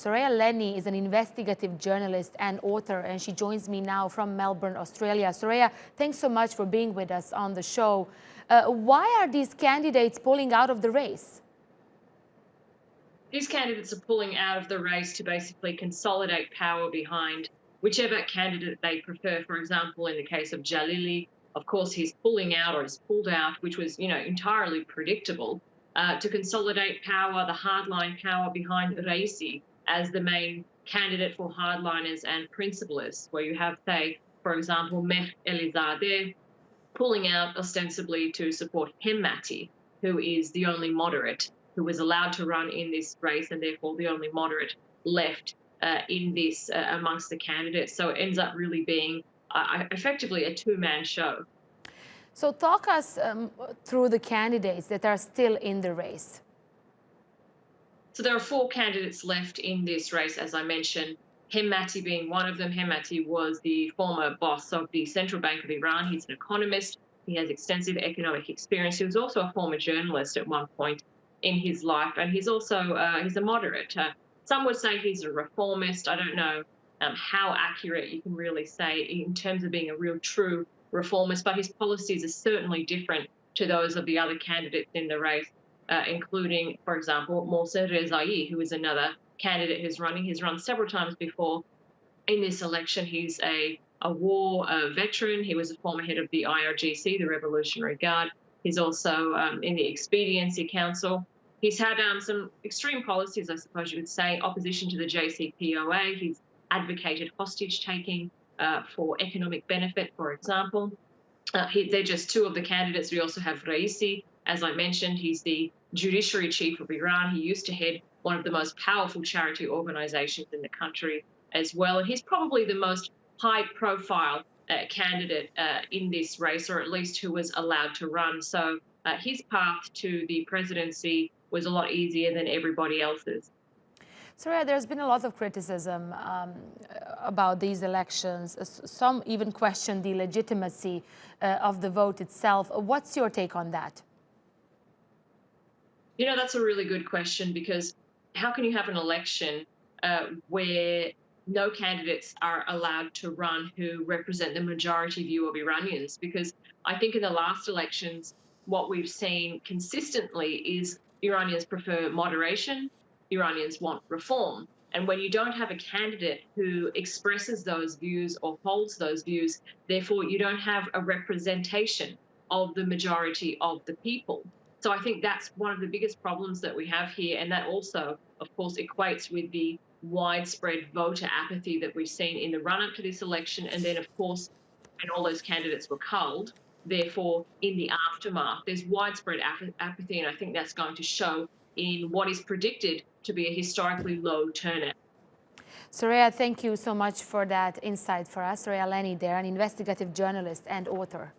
Soraya Lennie is an investigative journalist and author, and she joins me now from Melbourne, Australia. Soraya, thanks so much for being with us on the show. Why are these candidates pulling out of the race? These candidates are pulling out of the race to basically consolidate power behind whichever candidate they prefer. For example, in the case of Jalili, of course, he's pulling out or he's pulled out, which was, entirely predictable, to consolidate power, the hardline power behind Raisi as the main candidate for hardliners and principalists, where you have, say, for example, Meh Elizadeh pulling out ostensibly to support Hemmati, who is the only moderate who was allowed to run in this race and therefore the only moderate left in this amongst the candidates. So it ends up really being effectively a two-man show. So talk us through the candidates that are still in the race. So there are four candidates left in this race, as I mentioned, Hemmati being one of them. Hemmati was the former boss of the Central Bank of Iran. He's an economist. He has extensive economic experience. He was also a former journalist at one point in his life, and he's also he's a moderate. Some would say he's a reformist. I don't know how accurate you can really say in terms of being a real true reformist, but his policies are certainly different to those of the other candidates in the race, including, for example, Mohsen Rezai, who is another candidate who's running. He's run several times before in this election. He's a war veteran. He was a former head of the IRGC, the Revolutionary Guard. He's also in the Expediency Council. He's had some extreme policies, I suppose you would say, opposition to the JCPOA. He's advocated hostage-taking for economic benefit, for example. They're just two of the candidates. We also have Raisi. As I mentioned, he's the judiciary chief of Iran. He used to head one of the most powerful charity organizations in the country as well. And he's probably the most high-profile candidate in this race, or at least who was allowed to run. So his path to the presidency was a lot easier than everybody else's. Soraya, there's been a lot of criticism about these elections. Some even question the legitimacy of the vote itself. What's your take on that? That's a really good question, because how can you have an election where no candidates are allowed to run who represent the majority view of Iranians? Because I think in the last elections, what we've seen consistently is Iranians prefer moderation, Iranians want reform. And when you don't have a candidate who expresses those views or holds those views, therefore you don't have a representation of the majority of the people. So I think that's one of the biggest problems that we have here. And that also, of course, equates with the widespread voter apathy that we've seen in the run-up to this election. And then, of course, when all those candidates were culled, therefore, in the aftermath, there's widespread apathy. And I think that's going to show in what is predicted to be a historically low turnout. Soraya, thank you so much for that insight for us. Soraya Lennie there, an investigative journalist and author.